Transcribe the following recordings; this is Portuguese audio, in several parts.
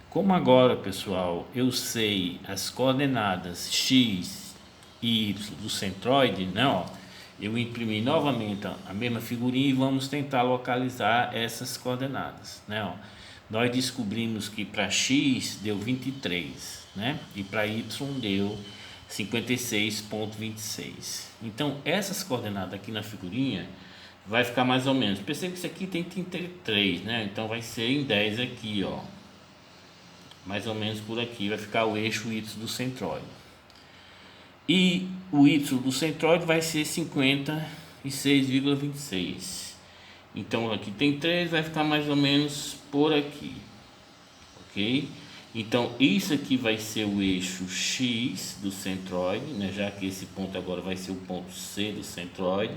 Como agora, pessoal, eu sei as coordenadas x e y do centroide, né? Ó, eu imprimi novamente a mesma figurinha e vamos tentar localizar essas coordenadas, né? Ó, nós descobrimos que para x deu 23, né? E para y deu 56,26. Então, essas coordenadas aqui na figurinha vai ficar mais ou menos. Perceba que isso aqui tem 33, né? Então vai ser em 10 aqui, ó. Mais ou menos por aqui vai ficar o eixo Y do centroide. E o Y do centroide vai ser 56,26. Então aqui tem 3, vai ficar mais ou menos por aqui. Ok? Então isso aqui vai ser o eixo X do centroide, né? Já que esse ponto agora vai ser o ponto C do centroide.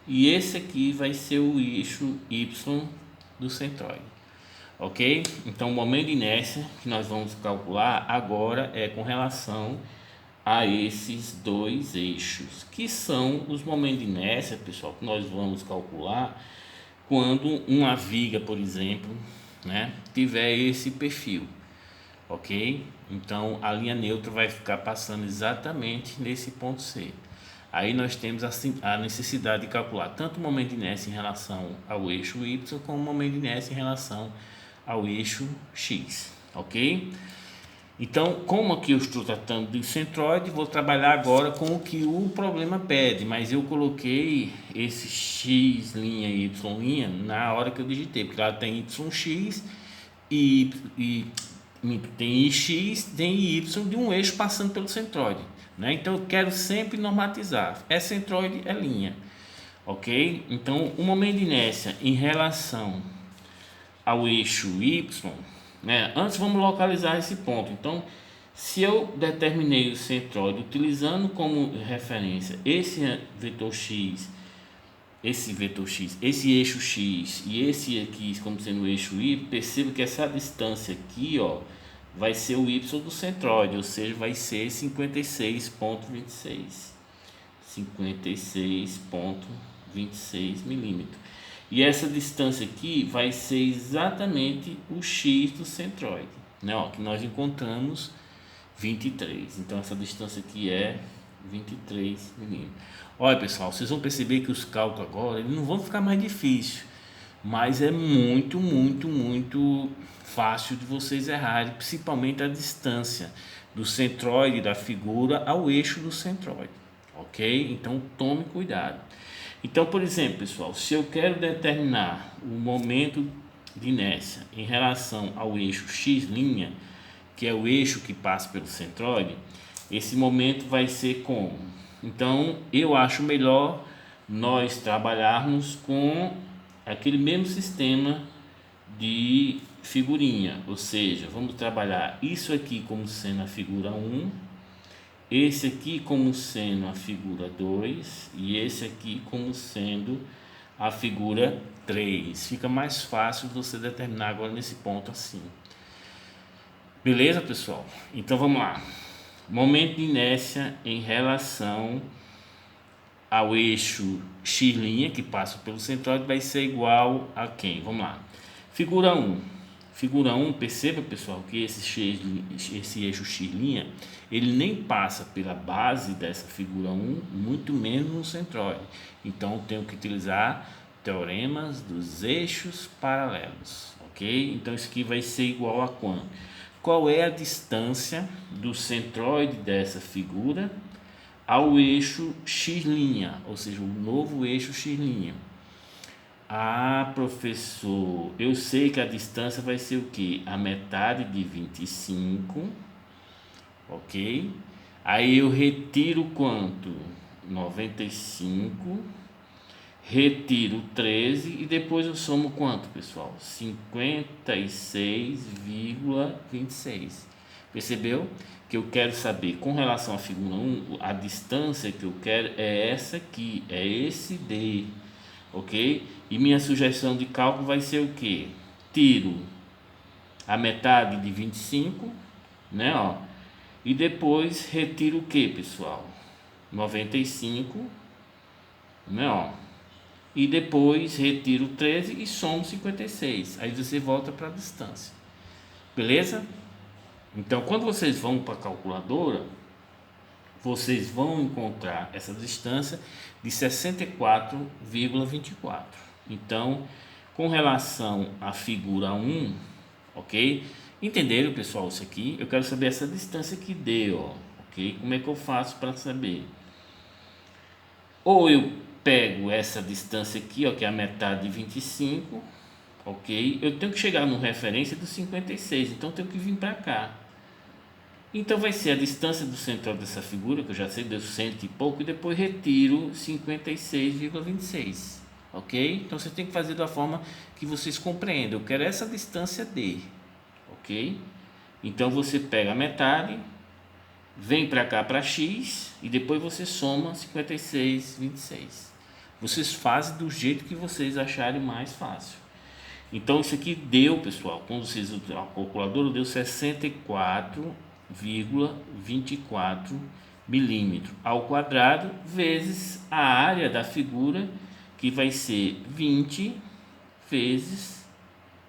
E esse aqui vai ser o eixo Y do centroide. Ok? Então o momento de inércia que nós vamos calcular agora é com relação a esses dois eixos, que são os momentos de inércia, pessoal, que nós vamos calcular quando uma viga, por exemplo, né, tiver esse perfil. Ok? Então a linha neutra vai ficar passando exatamente nesse ponto C. Aí nós temos a necessidade de calcular tanto o momento de inércia em relação ao eixo Y, como o momento de inércia em relação ao eixo X, ok? Então, como aqui eu estou tratando de centroide, vou trabalhar agora com o que o problema pede, mas eu coloquei esse x' e y' na hora que eu digitei, porque ela tem yx e tem ix, tem y de um eixo passando pelo centroide, né? Então eu quero sempre normatizar, é centroide, é linha, ok? Então o momento de inércia em relação ao eixo Y, né? Antes vamos localizar esse ponto. Então, se eu determinei o centroide utilizando como referência esse vetor x, esse eixo x e esse aqui como sendo o eixo y, perceba que essa distância aqui, ó, vai ser o y do centroide, ou seja, vai ser 56,26 milímetros. E essa distância aqui vai ser exatamente o x do centroide, né? Ó, que nós encontramos 23. Então essa distância aqui é 23 milímetros. Olha, pessoal, vocês vão perceber que os cálculos agora eles não vão ficar mais difíceis, mas é muito fácil de vocês errarem, principalmente a distância do centroide da figura ao eixo do centroide, ok? Então tome cuidado. Então, por exemplo, pessoal, se eu quero determinar o momento de inércia em relação ao eixo x', que é o eixo que passa pelo centroide, esse momento vai ser como? Então, eu acho melhor nós trabalharmos com aquele mesmo sistema de figurinha, ou seja, vamos trabalhar isso aqui como sendo a figura 1, esse aqui como sendo a figura 2 e esse aqui como sendo a figura 3. Fica mais fácil você determinar agora nesse ponto assim. Beleza, pessoal? Então vamos lá. Momento de inércia em relação ao eixo x' que passa pelo centroide vai ser igual a quem? Vamos lá. Figura 1. Figura 1, perceba, pessoal, que esse eixo x', ele nem passa pela base dessa figura 1, muito menos no centroide. Então, eu tenho que utilizar teoremas dos eixos paralelos, ok? Então, isso aqui vai ser igual a quanto? Qual é a distância do centroide dessa figura ao eixo x', ou seja, o novo eixo x'? Ah, professor, eu sei que a distância vai ser o que? A metade de 25, ok? Aí eu retiro quanto? 95, retiro 13 e depois eu somo quanto, pessoal? 56,26. Percebeu? Que eu quero saber com relação à figura 1, a distância que eu quero é essa aqui, é esse D. Ok? E minha sugestão de cálculo vai ser o que? Tiro a metade de 25, né? Ó, e depois retiro o que, pessoal? 95, né? Ó, e depois retiro 13 e somo 56. Aí você volta para a distância. Beleza? Então, quando vocês vão para a calculadora, vocês vão encontrar essa distância de 64,24. Então, com relação à figura 1, ok? Entenderam, pessoal, isso aqui? Eu quero saber essa distância que deu, ó, ok? Como é que eu faço para saber? Ou eu pego essa distância aqui, ó, que é a metade de 25, ok? Eu tenho que chegar no referência do 56, então eu tenho que vir para cá. Então vai ser a distância do central dessa figura, que eu já sei, deu 100 e pouco, e depois retiro 56,26, ok? Então você tem que fazer da forma que vocês compreendem. Eu quero essa distância D, ok? Então você pega a metade, vem para cá para x e depois você soma 56,26. Vocês fazem do jeito que vocês acharem mais fácil. Então isso aqui deu, pessoal, quando vocês usam a calculadora, deu 64,24 milímetros ao quadrado vezes a área da figura, que vai ser 20 vezes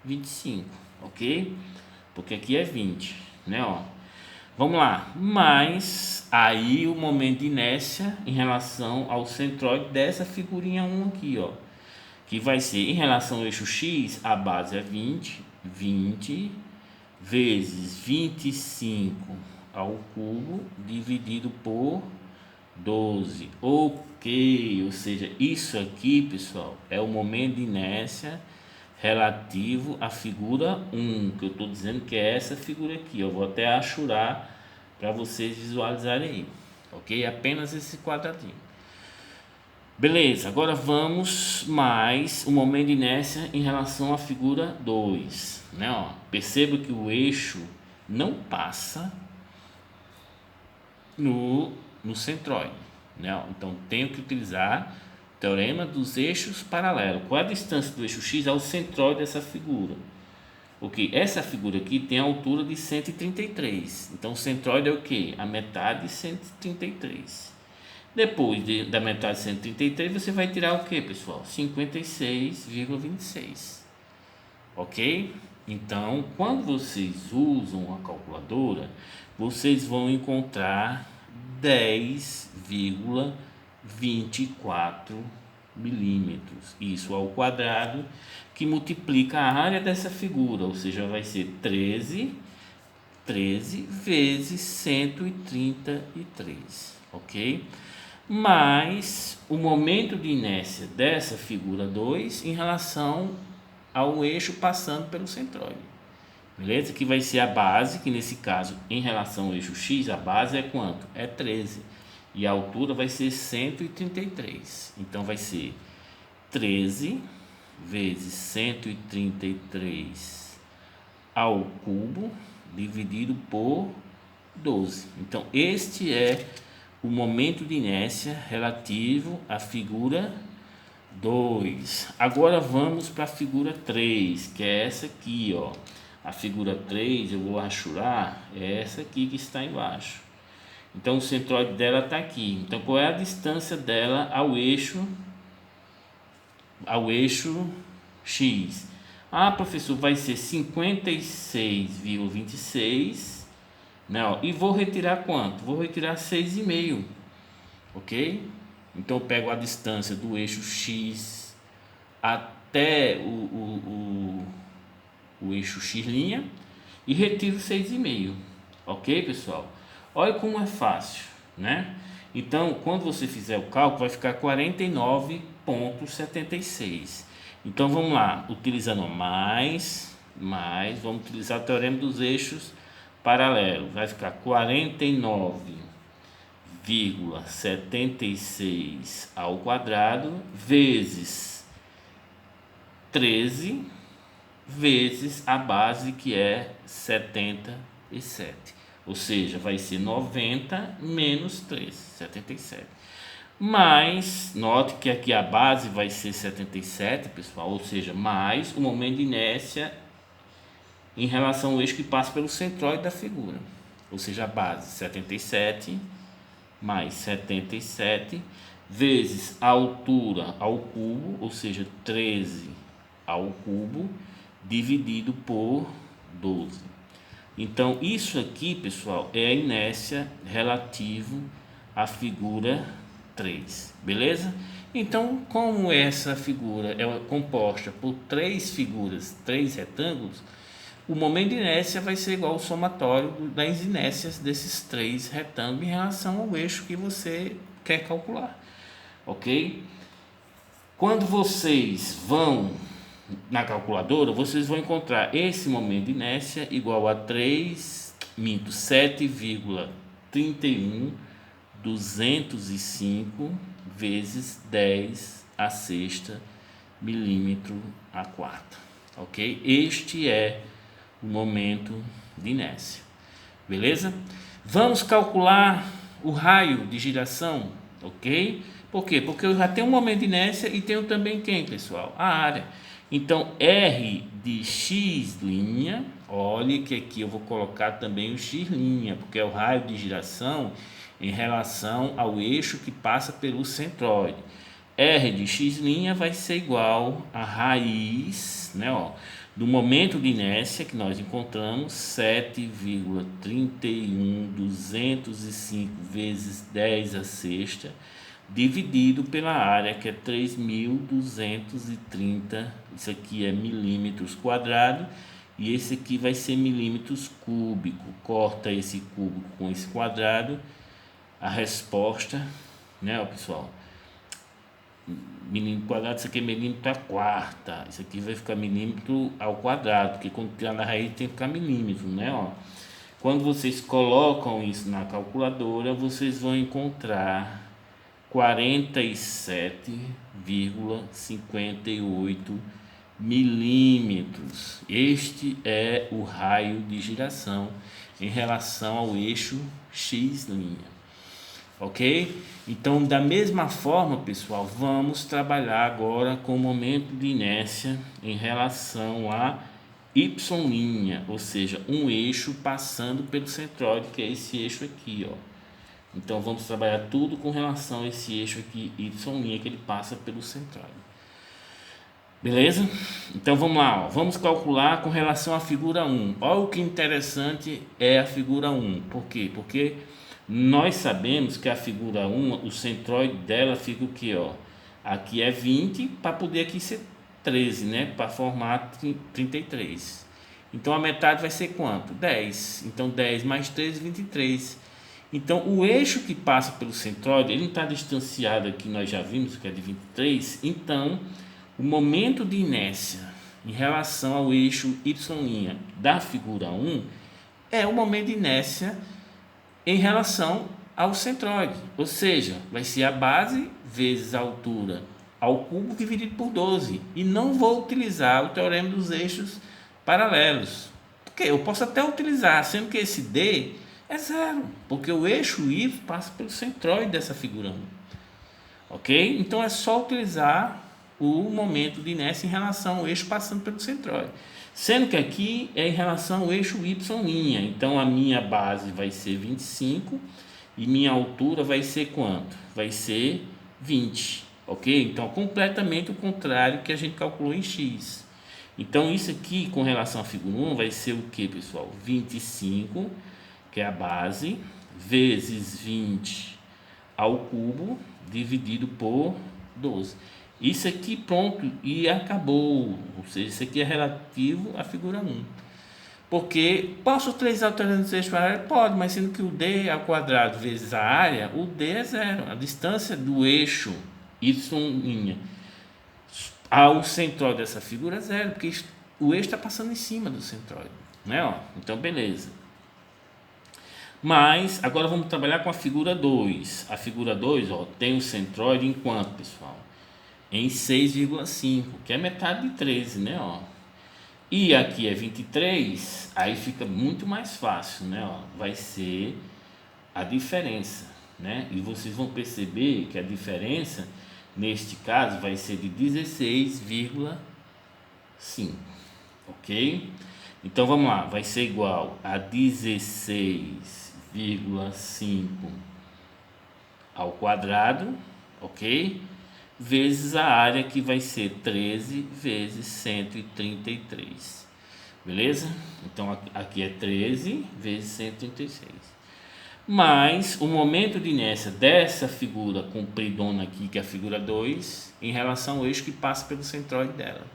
25, ok? Porque aqui é 20, né? Ó. Vamos lá, mas aí o momento de inércia em relação ao centroide dessa figurinha 1 aqui, ó, que vai ser em relação ao eixo X, a base é 20 vezes 25 ao cubo dividido por 12, ok? Ou seja, isso aqui, pessoal, é o momento de inércia relativo à figura 1, que eu estou dizendo que é essa figura aqui. Eu vou até achurar para vocês visualizarem aí, ok? Apenas esse quadradinho. Beleza, agora vamos mais o momento de inércia em relação à figura 2, né? Ó, perceba que o eixo não passa no centroide, né? Ó, então tenho que utilizar o teorema dos eixos paralelos. Qual é a distância do eixo X ao centroide dessa figura? Porque essa figura aqui tem a altura de 133, então o centroide é o que? A metade de 133. Depois da metade de 133, você vai tirar o que, pessoal? 56,26. Ok? Então, quando vocês usam a calculadora, vocês vão encontrar 10,24 milímetros. Isso ao quadrado, que multiplica a área dessa figura, ou seja, vai ser 13 vezes 133, ok? Mais o momento de inércia dessa figura 2 em relação ao eixo passando pelo centroide, beleza? Que vai ser a base, que nesse caso, em relação ao eixo X, a base é quanto? É 13, e a altura vai ser 133, então vai ser 13 vezes 133 ao cubo, dividido por 12, então este é o momento de inércia relativo à figura 2. Agora vamos para a figura 3, que é essa aqui, ó. A figura 3, eu vou achurar, é essa aqui que está embaixo. Então o centroide dela está aqui. Então qual é a distância dela ao eixo X? Ah, professor, vai ser 56,26, né? Ó, e vou retirar quanto? Vou retirar 6,5, ok? Então eu pego a distância do eixo X até o eixo X' e retiro 6,5, ok, pessoal? Olha como é fácil, né? Então, quando você fizer o cálculo, vai ficar 49,76. Então, vamos lá, utilizando mais, vamos utilizar o teorema dos eixos paralelos. Vai ficar 49,76 ao quadrado vezes 13 vezes a base, que é 77. Ou seja, vai ser 90 menos 13, 77. Mas, note que aqui a base vai ser 77, pessoal, ou seja, mais o momento de inércia em relação ao eixo que passa pelo centroide da figura. Ou seja, a base 77 mais 77 vezes a altura ao cubo, ou seja, 13 ao cubo, dividido por 12. Então, isso aqui, pessoal, é a inércia relativo à figura 3, beleza? Então, como essa figura é composta por três figuras, três retângulos, o momento de inércia vai ser igual ao somatório das inércias desses três retângulos em relação ao eixo que você quer calcular, ok? Quando vocês vão na calculadora, vocês vão encontrar esse momento de inércia igual a 7,31.205 vezes 10 a sexta milímetro a quarta, ok? Este é o momento de inércia, beleza? Vamos calcular o raio de giração, ok? Por quê? Porque eu já tenho um momento de inércia e tenho também quem, pessoal? A área. Então, R de x', olhe que aqui eu vou colocar também o x', porque é o raio de giração em relação ao eixo que passa pelo centroide. R de x' vai ser igual a raiz, né, do momento de inércia que nós encontramos, 7,31205 vezes 10 a sexta, dividido pela área, que é 3.230, isso aqui é milímetros quadrados, e esse aqui vai ser milímetros cúbico. Corta esse cúbico com esse quadrado, a resposta, né, pessoal? Milímetro quadrado, isso aqui é milímetro à quarta, isso aqui vai ficar milímetro ao quadrado, porque quando tirar na raiz tem que ficar milímetro, né, Quando vocês colocam isso na calculadora, vocês vão encontrar 47,58 milímetros. Este é o raio de giração em relação ao eixo x'. Ok? Então, da mesma forma, pessoal, vamos trabalhar agora com o momento de inércia em relação a y', ou seja, um eixo passando pelo centroide, que é esse eixo aqui, Então, vamos trabalhar tudo com relação a esse eixo aqui, y', que ele passa pelo centroide. Beleza? Então, vamos lá, vamos calcular com relação à figura 1. Olha o que interessante é a figura 1. Por quê? Porque nós sabemos que a figura 1, o centroide dela fica o que, Aqui é 20, para poder aqui ser 13, né? Para formar 33. Então, a metade vai ser quanto? 10. Então, 10 mais 13, 23. Então, o eixo que passa pelo centroide, ele não está distanciado aqui, nós já vimos que é de 23. Então, o momento de inércia em relação ao eixo y' da figura 1 é o momento de inércia em relação ao centroide, ou seja, vai ser a base vezes a altura ao cubo dividido por 12, e não vou utilizar o teorema dos eixos paralelos, porque eu posso até utilizar, sendo que esse D é zero, porque o eixo Y passa pelo centroide dessa figura 1, ok? Então é só utilizar o momento de inércia em relação ao eixo passando pelo centroide, sendo que aqui é em relação ao eixo y'. Então a minha base vai ser 25 e minha altura vai ser quanto? Vai ser 20, ok? Então completamente o contrário que a gente calculou em x. Então isso aqui com relação à figura 1 vai ser o que, pessoal? 25, que é a base, vezes 20 ao cubo dividido por 12. Isso aqui pronto e acabou, ou seja, isso aqui é relativo à figura 1. Porque posso utilizar o teorema dos eixos paralelos? Pode, mas sendo que o D ao quadrado vezes a área, o D é zero. A distância do eixo y' ao centroide dessa figura é zero, porque o eixo está passando em cima do centroide, né? Então, beleza. Mas agora vamos trabalhar com a figura 2. A figura 2, tem o centroide em quanto, pessoal? Em 6,5, que é metade de 13, né, E aqui é 23, aí fica muito mais fácil, né, Vai ser a diferença, né? E vocês vão perceber que a diferença, neste caso, vai ser de 16,5, ok? Então, vamos lá, vai ser igual a 16,5 ao quadrado, ok? Vezes a área, que vai ser 13 vezes 133. Beleza? Então aqui é 13 vezes 136. Mais o momento de inércia dessa figura compridona aqui, que é a figura 2, em relação ao eixo que passa pelo centroide dela.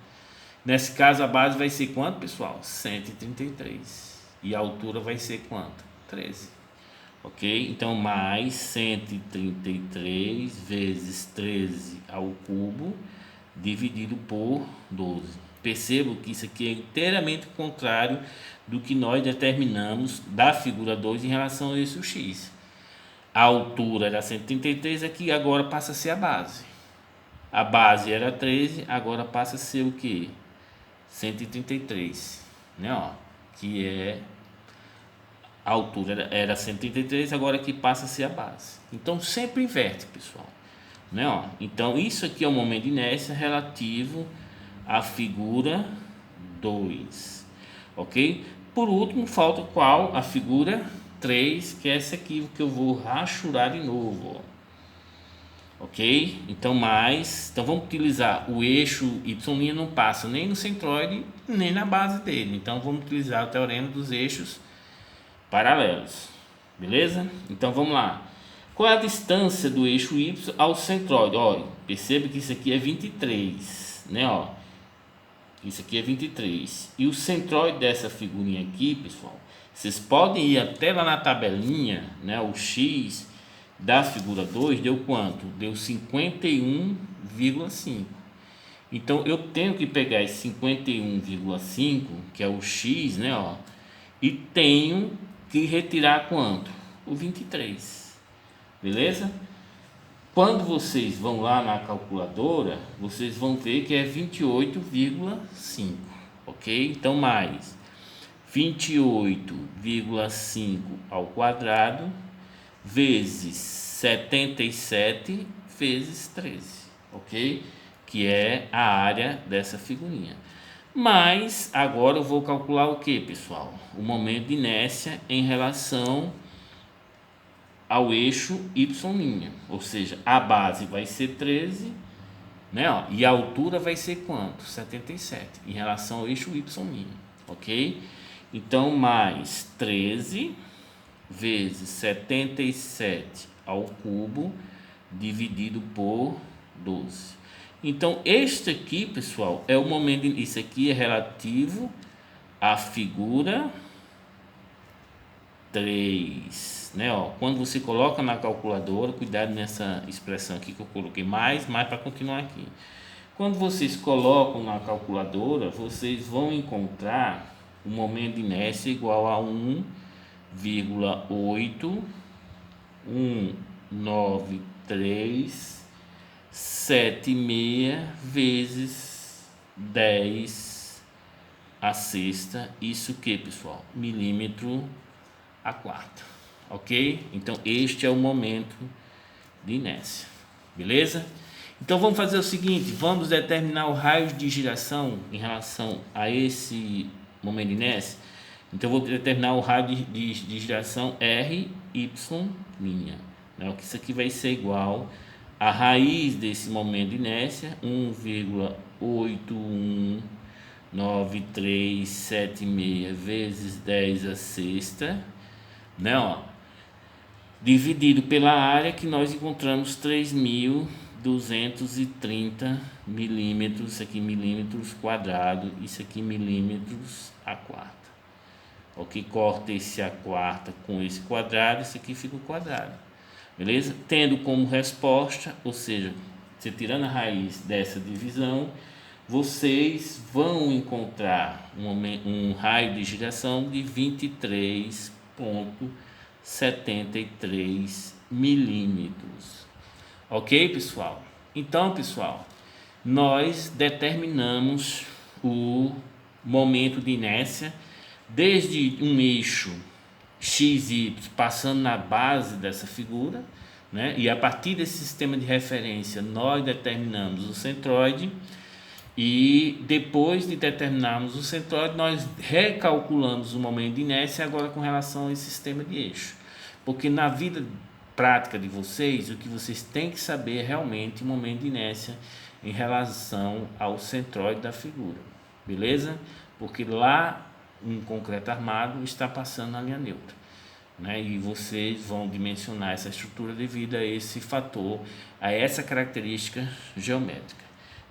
Nesse caso, a base vai ser quanto, pessoal? 133. E a altura vai ser quanto? 13. Ok? Então, mais 133 vezes 13 ao cubo, dividido por 12. Percebo que isso aqui é inteiramente contrário do que nós determinamos da figura 2 em relação ao eixo X. A altura era 133, aqui agora passa a ser a base. A base era 13, agora passa a ser o que? 133, né? Ó, que é a altura era 133, agora aqui passa a ser a base. Então sempre inverte, pessoal, né? Ó, então isso aqui é o momento de inércia relativo à figura 2, ok? Por último, falta qual? A figura 3, que é essa aqui que eu vou rachurar de novo, ó. Ok? Então vamos utilizar o eixo Y' não passa nem no centroide nem na base dele. Então vamos utilizar o teorema dos eixos paralelos. Beleza? Então vamos lá. Qual é a distância do eixo Y ao centroide? Olha, perceba que isso aqui é 23, né? Ó, isso aqui é 23. E o centroide dessa figurinha aqui, pessoal, vocês podem ir até lá na tabelinha, né? O X da figura 2 deu quanto? Deu 51,5. Então eu tenho que pegar esse 51,5, que é o X, né, ó, e tenho que retirar quanto? O 23. Beleza? Quando vocês vão lá na calculadora, vocês vão ver que é 28,5, ok? Então mais 28,5 ao quadrado vezes 77 vezes 13, ok? Que é a área dessa figurinha. Mas agora eu vou calcular o que, pessoal? O momento de inércia em relação ao eixo Y', ou seja, a base vai ser 13, né? Ó, e a altura vai ser quanto? 77, em relação ao eixo Y', ok? Então, mais 13 vezes 77 ao cubo dividido por 12. Então este aqui, pessoal, é o momento. Isso aqui é relativo à figura 3, né? Ó, quando você coloca na calculadora, cuidado nessa expressão aqui que eu coloquei mais para continuar aqui. Quando vocês colocam na calculadora, vocês vão encontrar o momento de inércia igual a 1,19376 vezes 10 a sexta. Isso que, pessoal? Milímetro a quarta, ok? Então este é o momento de inércia, beleza? Então vamos fazer o seguinte, vamos determinar o raio de giração em relação a esse momento de inércia. Então eu vou determinar o raio de giração RY', né? Isso aqui vai ser igual a raiz desse momento de inércia, 1,81936 vezes 10 a sexta, né? Ó, dividido pela área que nós encontramos 3.230 milímetros, isso aqui milímetros quadrado, isso aqui milímetros a quarta. Ok, corta esse a quarta com esse quadrado, isso aqui fica o quadrado, beleza? Tendo como resposta, ou seja, você tirando a raiz dessa divisão, vocês vão encontrar um raio de giração de 23,73 milímetros. Ok, pessoal? Então, pessoal, nós determinamos o momento de inércia desde um eixo XY passando na base dessa figura, né? E a partir desse sistema de referência nós determinamos o centroide, e depois de determinarmos o centroide nós recalculamos o momento de inércia agora com relação a esse sistema de eixo, porque na vida prática de vocês o que vocês têm que saber é realmente o momento de inércia em relação ao centroide da figura, beleza? Porque lá um concreto armado está passando na linha neutra, né? E vocês vão dimensionar essa estrutura devido a esse fator, a essa característica geométrica.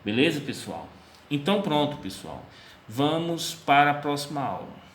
Beleza, pessoal? Então pronto, pessoal. Vamos para a próxima aula.